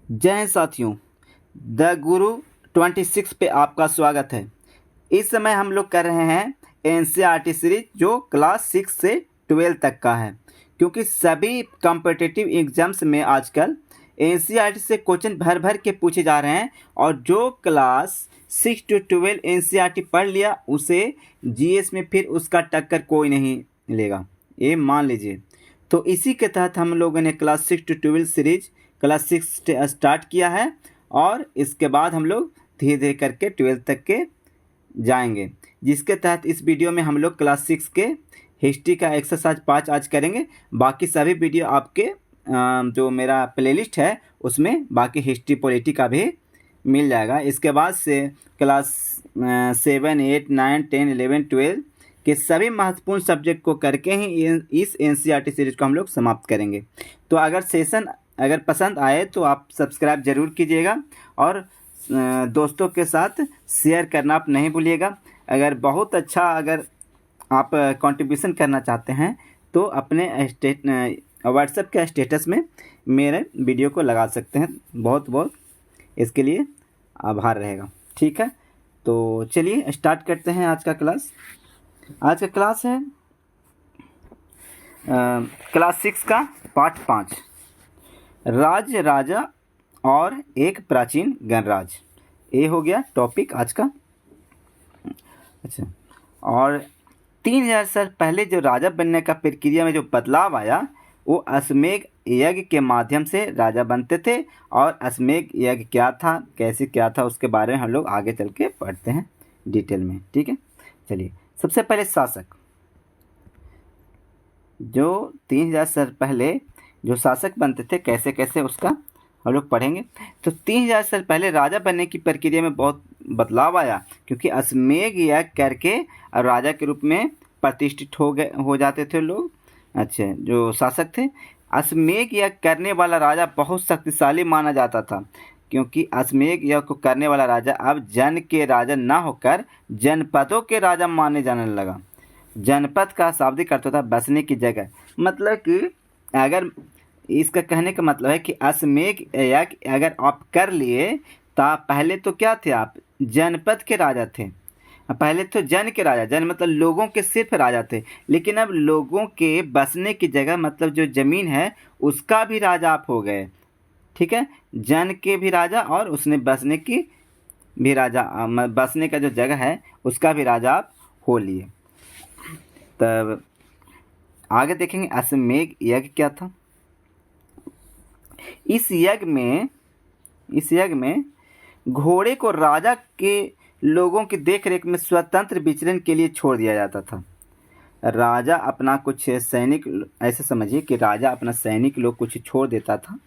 जय हिंद साथियों, द गुरु 26 पे आपका स्वागत है। इस समय हम लोग कर रहे हैं एनसीईआरटी सीरीज जो क्लास 6 से 12 तक का है, क्योंकि सभी कॉम्पिटिटिव एग्जाम्स में आजकल एनसीईआरटी से क्वेश्चन भर भर के पूछे जा रहे हैं और जो क्लास 6 to 12 एनसीईआरटी पढ़ लिया उसे जीएस में फिर उसका टक्कर कोई नहीं लेगा, ये मान लीजिए। तो इसी के तहत हम लोगों ने class 6 to 12 series class 6 start किया है और इसके बाद हम लोग धीरे धीरे करके 12 तक के जाएंगे, जिसके तहत इस वीडियो में हम लोग क्लास 6 के हिस्ट्री का एक्सरसाइज 5 आज करेंगे। बाकी सभी वीडियो आपके जो मेरा प्लेलिस्ट है उसमें बाकी हिस्ट्री पॉलिटी का भी मिल जाएगा। इसके बाद से क्लास 7, 8, 9, 10, 11, 12 के सभी महत्वपूर्ण सब्जेक्ट को करके ही इस एनसीईआरटी सीरीज को हम लोग समाप्त करेंगे। तो अगर सेशन पसंद आए तो आप सब्सक्राइब ज़रूर कीजिएगा और दोस्तों के साथ शेयर करना आप नहीं भूलिएगा। अगर बहुत अच्छा आप कंट्रीब्यूशन करना चाहते हैं तो अपने व्हाट्सएप के स्टेटस में मेरे वीडियो को लगा सकते हैं। बहुत बहुत इसके लिए आभार रहेगा। ठीक है, तो चलिए स्टार्ट करते हैं आज का क्लास। आज का क्लास है क्लास 6 का पार्ट 5, राज्य राजा और एक प्राचीन गणराज्य। ये हो गया टॉपिक आज का। अच्छा, और 3000 साल पहले जो राजा बनने का प्रक्रिया में जो बदलाव आया वो अश्वमेध यज्ञ के माध्यम से राजा बनते थे। और अश्वमेध यज्ञ क्या था, कैसे क्या था, उसके बारे में हम लोग आगे चल के पढ़ते हैं डिटेल में। ठीक है, चलिए। सबसे पहले शासक, जो 3000 साल पहले जो शासक बनते थे कैसे कैसे उसका हम लोग पढ़ेंगे। तो 3000 साल पहले राजा बनने की प्रक्रिया में बहुत बदलाव आया, क्योंकि अश्वमेध यज्ञ करके राजा के रूप में प्रतिष्ठित हो जाते थे लोग। अच्छा, जो शासक थे, अश्वमेध यज्ञ करने वाला राजा बहुत शक्तिशाली माना जाता था, क्योंकि अश्वमेध यज्ञ को करने वाला राजा अब जन के राजा ना होकर जनपदों के राजा माने जाने लगा। जनपद का शाब्दिक अर्थ होता है बसने की जगह। मतलब कि अगर इसका कहने का मतलब है कि अश्वमेध यज्ञ अगर आप कर लिए तो पहले तो क्या थे, आप जनपद के राजा थे। पहले तो जन के राजा, जन मतलब लोगों के सिर्फ राजा थे, लेकिन अब लोगों के बसने की जगह मतलब जो ज़मीन है उसका भी राजा आप हो गए। ठीक है, जन के भी राजा और उसने बसने की भी राजा, बसने का जो जगह है उसका भी राजा आप हो लिए। तब आगे देखेंगे अश्वमेध यज्ञ क्या था। इस यज्ञ में घोड़े को राजा के लोगों की देखरेख में स्वतंत्र विचरण के लिए छोड़ दिया जाता था। राजा अपना कुछ सैनिक, ऐसे समझिए कि राजा अपना सैनिक लोग कुछ छोड़ देता था।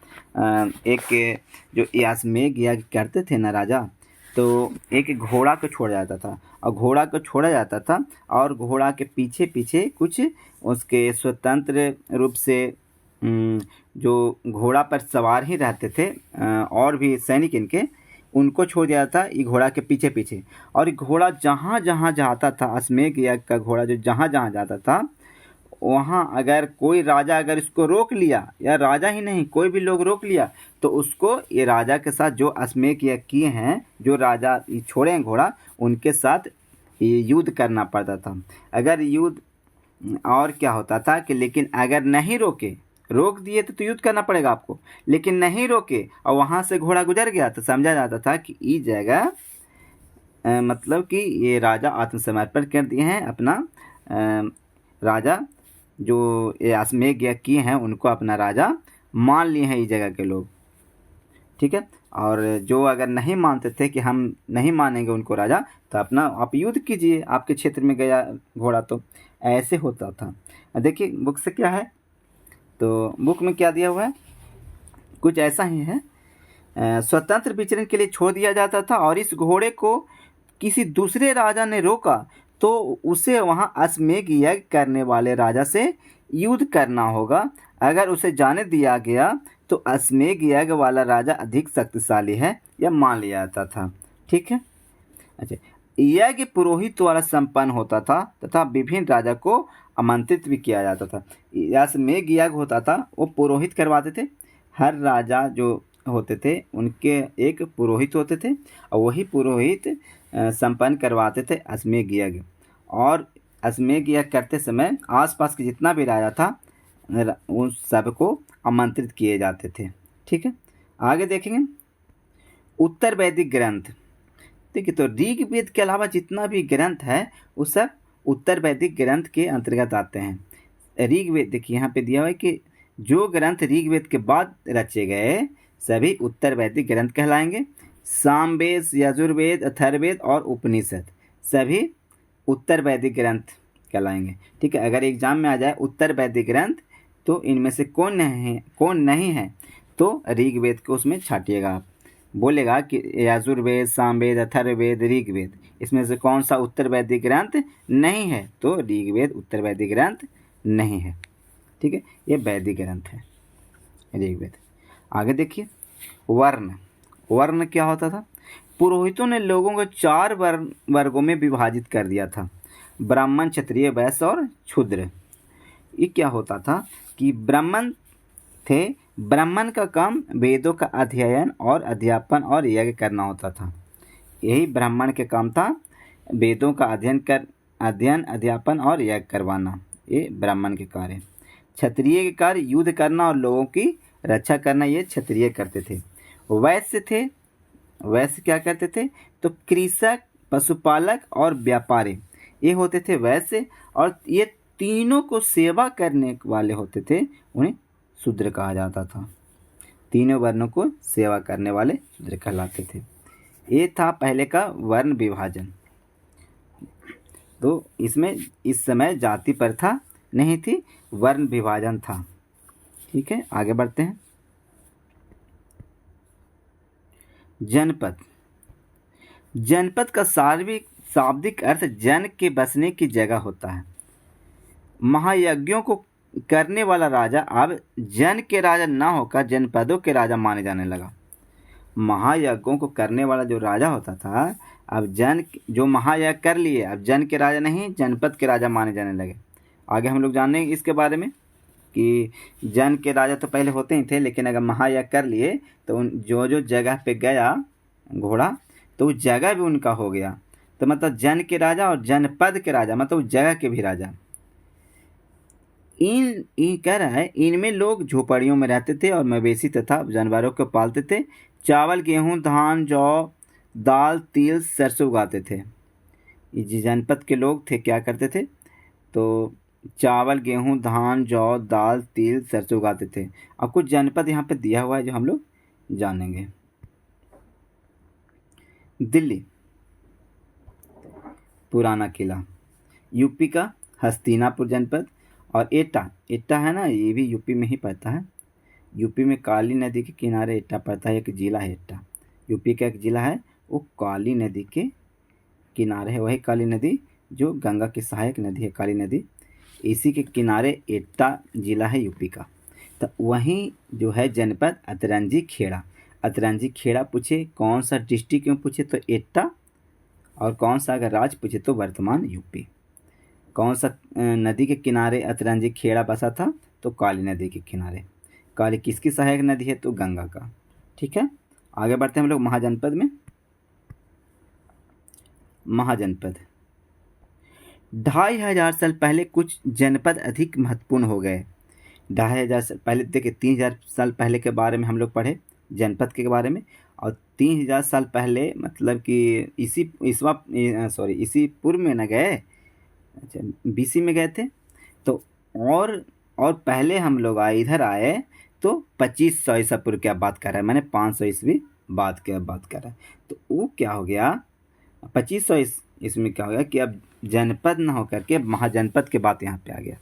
एक जो अश्वमेध यज्ञ करते थे ना राजा, तो एक घोड़ा को छोड़ा जाता था और घोड़ा को छोड़ा जाता था और घोड़ा के पीछे पीछे कुछ उसके स्वतंत्र रूप से जो घोड़ा पर सवार ही रहते थे और भी सैनिक इनके, उनको छोड़ दिया था ये घोड़ा के पीछे पीछे। और घोड़ा जहाँ जहाँ जाता था, अश्वमेध यज्ञ का घोड़ा जो जहाँ जहाँ जाता था वहाँ अगर कोई राजा अगर इसको रोक लिया, या राजा ही नहीं कोई भी लोग रोक लिया, तो उसको ये राजा के साथ जो अश्वमेध यज्ञ किए हैं, जो राजा छोड़े हैं घोड़ा, उनके साथ ये युद्ध करना पड़ता था। अगर युद्ध, और क्या होता था कि लेकिन अगर नहीं रोक दिए तो युद्ध करना पड़ेगा आपको, लेकिन नहीं रोके और वहाँ से घोड़ा गुजर गया तो समझा जाता था कि इस जगह मतलब कि ये राजा आत्मसमर्पण कर दिए हैं। अपना राजा जो ये अश्वमेध यज्ञ किए हैं उनको अपना राजा मान लिए हैं इस जगह के लोग। ठीक है, और जो अगर नहीं मानते थे कि हम नहीं मानेंगे उनको राजा, तो अपना आप युद्ध कीजिए, आपके क्षेत्र में गया घोड़ा, तो ऐसे होता था। देखिए बुक से क्या है, तो बुक में क्या दिया हुआ है, कुछ ऐसा ही है। स्वतंत्र विचरण के लिए छोड़ दिया जाता था और इस घोड़े को किसी दूसरे राजा ने रोका तो उसे वहाँ अश्वमेध यज्ञ करने वाले राजा से युद्ध करना होगा। अगर उसे जाने दिया गया तो अश्वमेध यज्ञ वाला राजा अधिक शक्तिशाली है, यह मान लिया जाता था। ठीक है, अच्छा, यज्ञ पुरोहित द्वारा संपन्न होता था तथा विभिन्न राजा को आमंत्रित भी किया जाता था। अश्वमेध यज्ञ होता था वो पुरोहित करवाते थे। हर राजा जो होते थे उनके एक पुरोहित होते थे और वही पुरोहित संपन्न करवाते थे अश्वमेध यज्ञ। और अश्वमेध यज्ञ करते समय आसपास के जितना भी राजा था उन सबको आमंत्रित किए जाते थे। ठीक है, आगे देखेंगे उत्तर वैदिक ग्रंथ। देखिए, तो ऋग्वेद के अलावा जितना भी ग्रंथ है वो सब उत्तर वैदिक ग्रंथ के अंतर्गत आते हैं। ऋग्वेद देखिए यहाँ पे दिया हुआ है कि जो ग्रंथ ऋग्वेद के बाद रचे गए सभी उत्तर वैदिक ग्रंथ कहलाएंगे। सामवेद, यजुर्वेद, अथर्ववेद और उपनिषद सभी उत्तर वैदिक ग्रंथ कहलाएंगे। ठीक है, अगर एग्जाम में आ जाए उत्तर वैदिक ग्रंथ तो इनमें से कौन नहीं है तो ऋग्वेद को उसमें छाटिएगा आप। बोलेगा कि यजुर्वेद, सामवेद, अथर्ववेद, ऋग्वेद इसमें से कौन सा उत्तर वैदिक ग्रंथ नहीं है तो ऋग्वेद उत्तर वैदिक ग्रंथ नहीं है। ठीक है, ये वैदिक ग्रंथ है ऋग्वेद। आगे देखिए वर्ण क्या होता था। पुरोहितों ने लोगों को 4 वर्गों में विभाजित कर दिया था, ब्राह्मण, क्षत्रिय, वैश्य और शूद्र। ये क्या होता था कि ब्राह्मण थे, ब्राह्मण का काम वेदों का अध्ययन और अध्यापन और यज्ञ करना होता था। यही ब्राह्मण के काम था, वेदों का अध्ययन, अध्यापन और यज्ञ करवाना, ये ब्राह्मण के कार्य। क्षत्रिय के कार्य युद्ध करना और लोगों की रक्षा करना, ये क्षत्रिय करते थे। वैश्य क्या करते थे तो कृषक, पशुपालक और व्यापारी ये होते थे वैश्य। और ये तीनों को सेवा करने वाले होते थे, उन्हें शूद्र कहा जाता था। तीनों वर्णों को सेवा करने वाले शूद्र कहलाते थे। ये था पहले का वर्ण विभाजन। तो इसमें इस समय जाति प्रथा नहीं थी, वर्ण विभाजन था। ठीक है, आगे बढ़ते हैं। जनपद का शाब्दिक अर्थ जन के बसने की जगह होता है। महायज्ञों को करने वाला राजा अब जन के राजा न होकर जनपदों के राजा माने जाने लगा। महायज्ञों को करने वाला जो राजा होता था अब जो महायज्ञ कर लिए अब जन के राजा नहीं, जनपद के राजा माने जाने लगे। आगे हम लोग जानेंगे इसके बारे में कि जन के राजा तो पहले होते ही थे, लेकिन अगर महायज्ञ कर लिए तो जो जगह पे गया घोड़ा तो उस जगह भी उनका हो गया। तो मतलब जन के राजा और जनपद के राजा, मतलब उस जगह के भी राजा। कह रहा है इनमें लोग झोपड़ियों में रहते थे और मवेशी तथा जानवरों को पालते थे। चावल, गेहूं, धान, जौ, दाल, तिल, सरसों उगाते थे। ये जनपद के लोग थे क्या करते थे तो चावल, गेहूं, धान, जौ, दाल, तिल, सरसों उगाते थे। अब कुछ जनपद यहाँ पे दिया हुआ है जो हम लोग जानेंगे। दिल्ली, पुराना किला। यूपी का हस्तिनापुर जनपद। और एटा है ना, ये भी यूपी में ही पड़ता है। यूपी में काली नदी के किनारे एटा पड़ता है, एक जिला है एटा। यूपी का एक जिला है वो काली नदी के किनारे है। वही काली नदी जो गंगा की सहायक नदी है काली नदी, इसी के किनारे एटा जिला है यूपी का। तो वहीं जो है जनपद अतरंजी खेड़ा। अतरंजी खेड़ा पूछे कौन सा डिस्ट्रिक्ट क्यों पूछे तो एटा, और कौन सा अगर राज्य पूछे तो वर्तमान यूपी। कौन सा नदी के किनारे अतरंजी खेड़ा बसा था तो काली नदी के किनारे। काली किसकी सहायक नदी है तो गंगा का। ठीक है, आगे बढ़ते हैं हम लोग महाजनपद में। महाजनपद 2500 साल पहले कुछ जनपद अधिक महत्वपूर्ण हो गए। 2500 साल पहले देखिए 3000 साल पहले के बारे में हम लोग पढ़े जनपद के बारे में, और 3000 साल पहले मतलब कि इसी पूर्व में न गए, अच्छा बीसी में गए थे। तो और पहले हम लोग इधर आए तो 2500 ईसा पूर्व की बात कर रहा है, मैंने 500 ईस्वी बाद की बात कर रहा है। तो वो क्या हो गया 2500 इसमें क्या हो गया कि अब जनपद ना होकर के महाजनपद के बात यहाँ पे आ गया।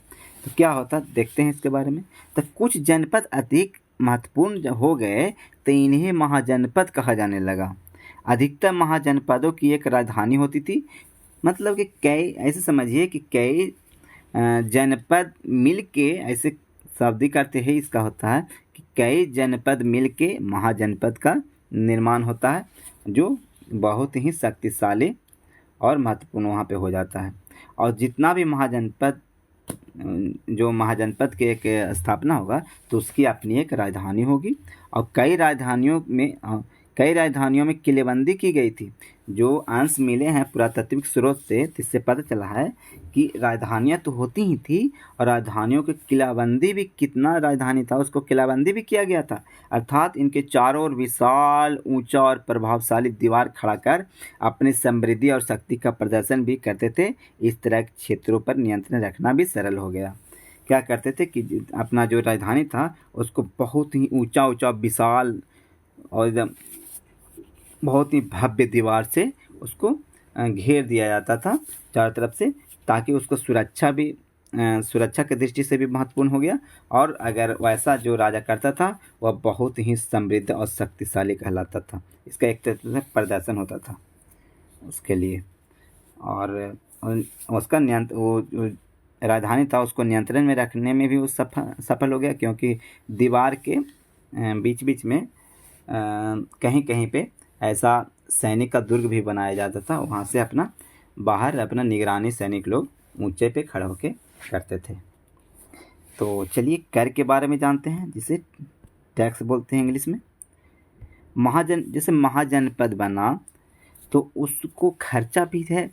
तो क्या होता देखते हैं इसके बारे में। तो कुछ जनपद अधिक महत्वपूर्ण जब हो गए तो इन्हें महाजनपद कहा जाने लगा। अधिकतर महाजनपदों की एक राजधानी होती थी, मतलब कि कई, ऐसे समझिए कि कई जनपद मिल के, ऐसे शाब्दिक अर्थ ही इसका होता है कि कई जनपद मिल के महाजनपद का निर्माण होता है, जो बहुत ही शक्तिशाली और महत्वपूर्ण वहाँ पे हो जाता है। और जितना भी महाजनपद के एक स्थापना होगा तो उसकी अपनी एक राजधानी होगी और कई राजधानियों में किलेबंदी की गई थी। जो अंश मिले हैं पुरातात्विक स्रोत से, जिससे पता चला है कि राजधानियाँ तो होती ही थी और राजधानियों की किलाबंदी भी, कितना राजधानी था उसको किलाबंदी भी किया गया था। अर्थात इनके चारों ओर विशाल, ऊंचा और प्रभावशाली दीवार खड़ा कर अपनी समृद्धि और शक्ति का प्रदर्शन भी करते थे। इस तरह के क्षेत्रों पर नियंत्रण रखना भी सरल हो गया। क्या करते थे कि अपना जो राजधानी था उसको बहुत ही ऊंचा ऊंचा, विशाल और एकदम बहुत ही भव्य दीवार से उसको घेर दिया जाता था चारों तरफ से, ताकि उसको सुरक्षा की दृष्टि से भी महत्वपूर्ण हो गया। और अगर वैसा जो राजा करता था वह बहुत ही समृद्ध और शक्तिशाली कहलाता था। इसका एक तरह से प्रदर्शन होता था उसके लिए। और उसका वो जो राजधानी था उसको नियंत्रण में रखने में भी वो सफल हो गया, क्योंकि दीवार के बीच बीच में कहीं कहीं पे ऐसा सैनिक का दुर्ग भी बनाया जाता था। वहाँ से बाहर अपना निगरानी सैनिक लोग ऊंचे पे खड़े होके करते थे। तो चलिए कर के बारे में जानते हैं, जिसे टैक्स बोलते हैं इंग्लिश में। जैसे महाजनपद बना तो उसको खर्चा भी है,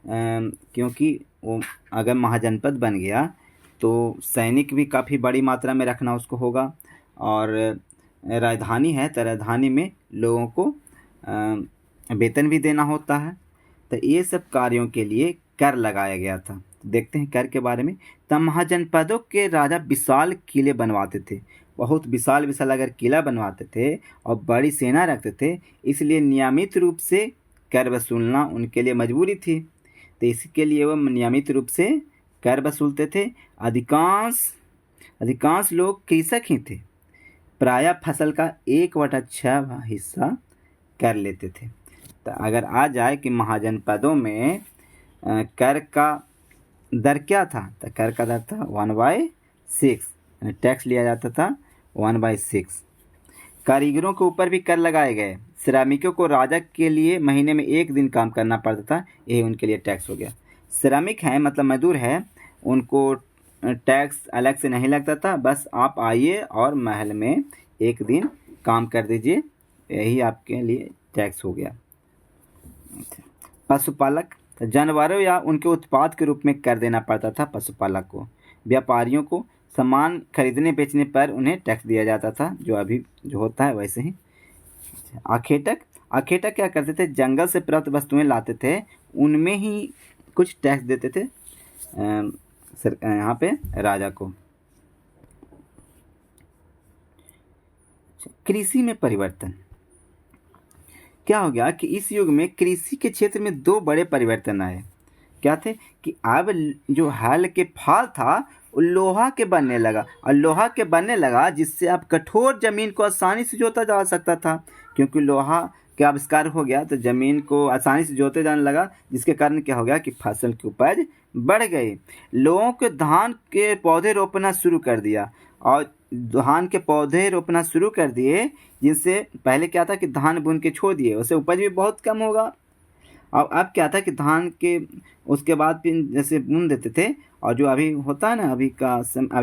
क्योंकि वो अगर महाजनपद बन गया तो सैनिक भी काफ़ी बड़ी मात्रा में रखना उसको होगा। और राजधानी है तो राजधानी में लोगों को वेतन भी देना होता है। तो ये सब कार्यों के लिए कर लगाया गया था। देखते हैं कर के बारे में। तब महाजनपदों के राजा विशाल किले बनवाते थे, बहुत विशाल विशाल अगर किला बनवाते थे और बड़ी सेना रखते थे, इसलिए नियमित रूप से कर वसूलना उनके लिए मजबूरी थी। तो इसके लिए वह नियमित रूप से कर वसूलते थे। अधिकांश लोग कृषक ही थे, प्रायः फसल का 1/6 हिस्सा कर लेते थे। तो अगर आ जाए कि महाजनपदों में कर का दर क्या था, तो कर का दर था 1/6, टैक्स लिया जाता था 1/6। कारीगरों के ऊपर भी कर लगाए गए। श्रमिकों को राजा के लिए महीने में 1 दिन काम करना पड़ता था, ये उनके लिए टैक्स हो गया। श्रमिक हैं मतलब मजदूर है, उनको टैक्स अलग से नहीं लगता था, बस आप आइए और महल में 1 दिन काम कर दीजिए, यही आपके लिए टैक्स हो गया। पशुपालक, जानवरों या उनके उत्पाद के रूप में कर देना पड़ता था पशुपालक को। व्यापारियों को सामान खरीदने बेचने पर उन्हें टैक्स दिया जाता था, जो अभी जो होता है वैसे ही। आखेटक क्या करते थे, जंगल से प्राप्त वस्तुएं लाते थे, उनमें ही कुछ टैक्स देते थे यहाँ पे राजा को। कृषि में परिवर्तन क्या हो गया कि इस युग में कृषि के क्षेत्र में 2 बड़े परिवर्तन आए। क्या थे कि अब जो हल के फाल था वो लोहा के बनने लगा, और लोहा के बनने लगा जिससे अब कठोर जमीन को आसानी से जोता जा सकता था। क्योंकि लोहा का आविष्कार हो गया तो जमीन को आसानी से जोते जाने लगा, जिसके कारण क्या हो गया कि फसल की उपज बढ़ गई। लोगों के धान के पौधे रोपना शुरू कर दिया, और धान के पौधे रोपना शुरू कर दिए, जिससे पहले क्या था कि धान बुन के छोड़ दिए, उससे उपज भी बहुत कम होगा। और अब क्या था कि धान के उसके बाद फिर जैसे बुन देते थे, और जो अभी होता है ना अभी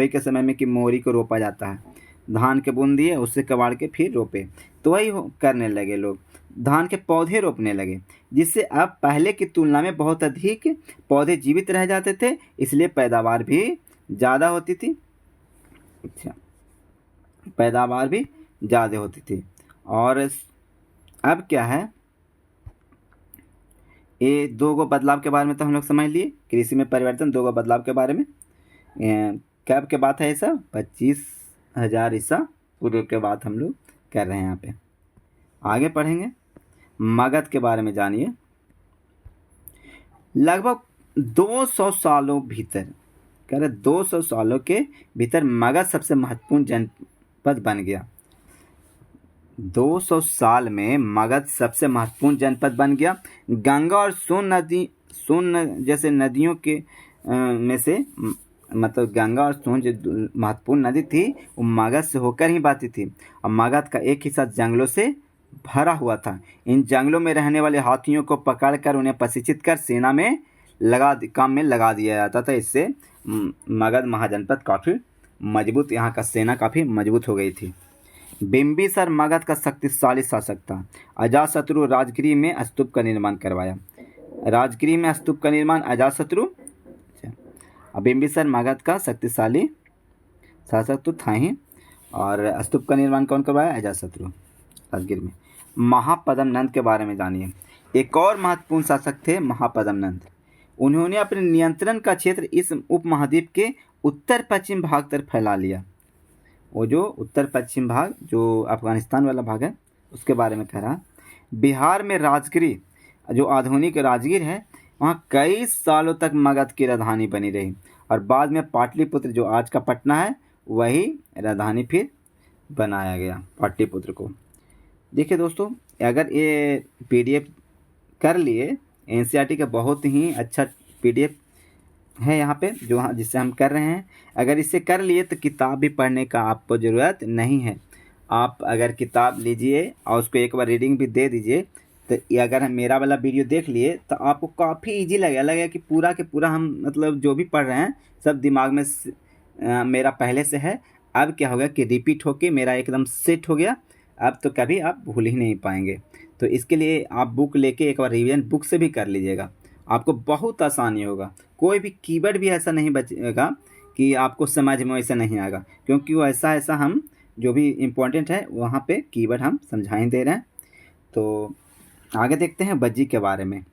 के समय में कि मोरी को रोपा जाता है, धान के बुन दिए उससे कबाड़ के फिर रोपे, तो वही करने लगे लोग, धान के पौधे रोपने लगे, जिससे अब पहले की तुलना में बहुत अधिक पौधे जीवित रह जाते थे, इसलिए पैदावार भी ज़्यादा होती थी। अच्छा, पैदावार भी ज़्यादा होती थी। और अब क्या है, ये 2 बदलाव के बारे में तो हम लोग समझ लिए, कृषि में परिवर्तन 2 बदलाव के बारे में। कब के बात है ये सब, 25,000 ईसा पूर्व के बात हम लोग कर रहे हैं यहाँ पे। आगे पढ़ेंगे, मगध के बारे में जानिए। लगभग 200 सालों भीतर, कह रहे 200 सालों के भीतर मगध सबसे महत्वपूर्ण जनपद बन गया। 200 साल में मगध सबसे महत्वपूर्ण जनपद बन गया। गंगा और सोन जैसे नदियों के में से, मतलब गंगा और सोन जो महत्वपूर्ण नदी थी वो मगध से होकर ही बहती थी, और मगध का एक हिस्सा जंगलों से भरा हुआ था। इन जंगलों में रहने वाले हाथियों को पकड़कर उन्हें प्रशिक्षित कर सेना में काम में लगा दिया जाता था। इससे मगध महाजनपद काफ़ी मजबूत, यहाँ का सेना काफ़ी मजबूत हो गई थी। बिंबिसार मगध का शक्तिशाली शासक था। अजातशत्रु राजगृह में स्तूप का निर्माण करवाया। राजगृह में स्तूप का निर्माण अजातशत्रु। बिंबिसार मगध का शक्तिशाली शासक तो था ही, और स्तूप का निर्माण कौन करवाया? अजातशत्रु राजगीर में। महापद्म नंद के बारे में जानिए। एक और महत्वपूर्ण शासक थे महापद्म नंद। उन्होंने अपने नियंत्रण का क्षेत्र इस उपमहाद्वीप के उत्तर पश्चिम भाग तक फैला लिया। वो जो उत्तर पश्चिम भाग जो अफगानिस्तान वाला भाग है उसके बारे में कह रहा। बिहार में राजगीर जो आधुनिक राजगीर है वहाँ कई सालों तक मगध की राजधानी बनी रही, और बाद में पाटलिपुत्र जो आज का पटना है वही राजधानी फिर बनाया गया पाटलिपुत्र को। देखिए दोस्तों, अगर ये पीडीएफ कर लिए, एनसीईआरटी का बहुत ही अच्छा पीडीएफ है यहाँ पे जो जिससे हम कर रहे हैं। अगर इसे कर लिए तो किताब भी पढ़ने का आपको ज़रूरत नहीं है। आप अगर किताब लीजिए और उसको एक बार रीडिंग भी दे दीजिए, तो ये अगर हम मेरा वाला वीडियो देख लिए तो आपको काफ़ी इजी लगेगा कि पूरा के पूरा हम मतलब जो भी पढ़ रहे हैं सब दिमाग में मेरा पहले से है। अब क्या होगा कि रिपीट होके मेरा एकदम सेट हो गया, अब तो कभी आप भूल ही नहीं पाएंगे। तो इसके लिए आप बुक लेके एक बार रिवीजन बुक से भी कर लीजिएगा, आपको बहुत आसानी होगा। कोई भी कीवर्ड भी ऐसा नहीं बचेगा कि आपको समझ में ऐसा नहीं आएगा, क्योंकि वो ऐसा हम जो भी इम्पोर्टेंट है वहाँ पे कीवर्ड हम समझा ही दे रहे हैं। तो आगे देखते हैं बज्जी के बारे में।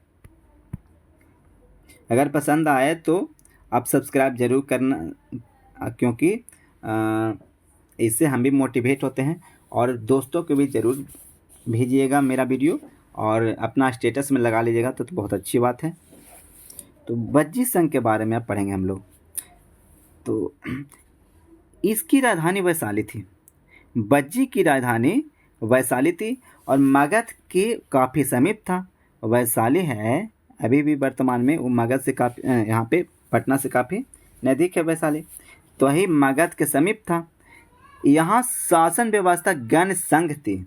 अगर पसंद आए तो आप सब्सक्राइब ज़रूर करना, क्योंकि इससे हम भी मोटिवेट होते हैं, और दोस्तों को भी ज़रूर भेजिएगा मेरा वीडियो और अपना स्टेटस में लगा लीजिएगा तो बहुत अच्छी बात है। तो बज्जी संघ के बारे में अब पढ़ेंगे हम लोग। तो इसकी राजधानी वैशाली थी। बज्जी की राजधानी वैशाली थी और मगध के काफ़ी समीप था। वैशाली है अभी भी वर्तमान में, वो मगध से काफ़ी यहाँ पे पटना से काफ़ी नज़दीक है वैशाली, तो वही मगध के समीप था। यहाँ शासन व्यवस्था गण संघ थी।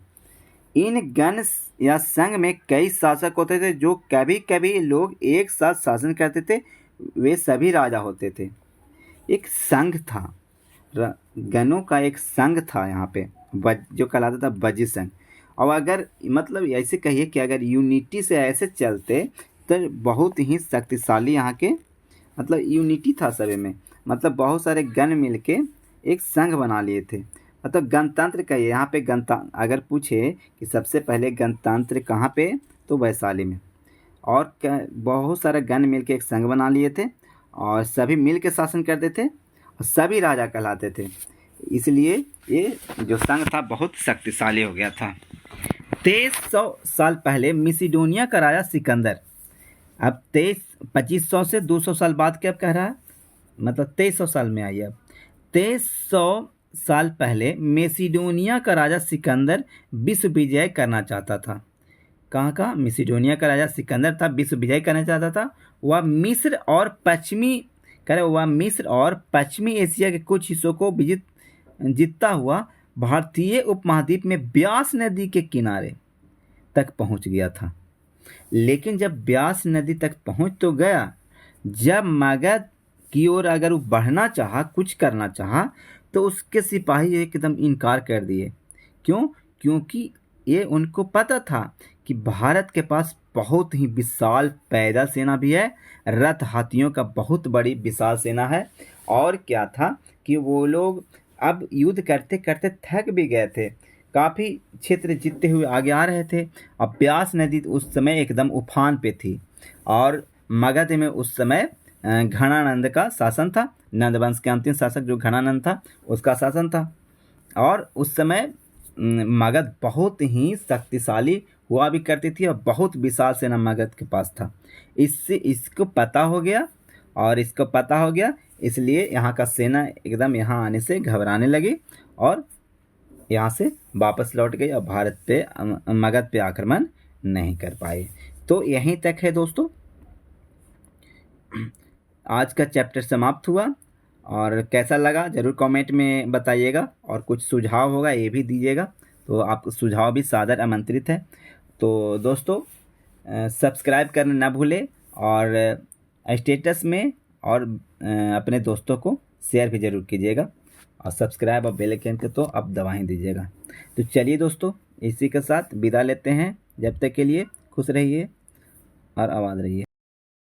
इन गण या संघ में कई शासक होते थे, जो कभी कभी लोग एक साथ शासन करते थे, वे सभी राजा होते थे। एक संघ था, गणों का एक संघ था यहाँ पे जो कहलाता था बज्जी संघ। और अगर मतलब ऐसे कहिए कि अगर यूनिटी से ऐसे चलते तो बहुत ही शक्तिशाली यहाँ के मतलब यूनिटी था सभी में, मतलब बहुत सारे गण मिलके एक संघ बना लिए थे। मतलब गणतंत्र कहिए यहाँ पे अगर पूछे कि सबसे पहले गणतंत्र कहाँ पे, तो वैशाली में। और बहुत सारे गण मिलके एक संघ बना लिए थे और सभी मिल के शासन करते थे और सभी राजा कहलाते थे, इसलिए ये जो संघ था बहुत शक्तिशाली हो गया था। 2300 साल पहले मिसिडोनिया का राजा सिकंदर, अब 2500 से 200 साल बाद क्या कह रहा है, मतलब 2300 साल में आई। अब 2300 साल पहले मेसिडोनिया का राजा सिकंदर विश्व विजय करना चाहता था। कहाँ का? मिसिडोनिया का राजा सिकंदर था, विश्व विजय करना चाहता था। वह मिस्र और पश्चिमी एशिया के कुछ हिस्सों को जीतता हुआ भारतीय उपमहाद्वीप में ब्यास नदी के किनारे तक पहुंच गया था। लेकिन जब ब्यास नदी तक पहुंच तो गया, जब मगध की ओर अगर वो बढ़ना चाहा, कुछ करना चाहा, तो उसके सिपाही एकदम इनकार कर दिए। क्यों? क्योंकि ये उनको पता था कि भारत के पास बहुत ही विशाल पैदल सेना भी है, रथ हाथियों का बहुत बड़ी विशाल सेना है। और क्या था कि वो लोग अब युद्ध करते करते थक भी गए थे, काफ़ी क्षेत्र जीतते हुए आगे आ रहे थे। अब ब्यास नदी उस समय एकदम उफान पे थी और मगध में उस समय घनानंद का शासन था। नंदवंश के अंतिम शासक जो घनानंद था उसका शासन था, और उस समय मगध बहुत ही शक्तिशाली हुआ भी करती थी और बहुत विशाल सेना मगध के पास था। इसको पता हो गया, इसलिए यहाँ का सेना एकदम यहाँ आने से घबराने लगी और यहाँ से वापस लौट गई और भारत पे मगध पे आक्रमण नहीं कर पाए। तो यहीं तक है दोस्तों, आज का चैप्टर समाप्त हुआ। और कैसा लगा ज़रूर कमेंट में बताइएगा, और कुछ सुझाव होगा ये भी दीजिएगा, तो आपको सुझाव भी सादर आमंत्रित है। तो दोस्तों सब्सक्राइब करना ना भूलें और स्टेटस में और अपने दोस्तों को शेयर भी ज़रूर कीजिएगा। और सब्सक्राइब और बेल आइकन के तो आप दबा ही दीजिएगा। तो चलिए दोस्तों, इसी के साथ विदा लेते हैं। जब तक के लिए खुश रहिए और आबाद रहिए।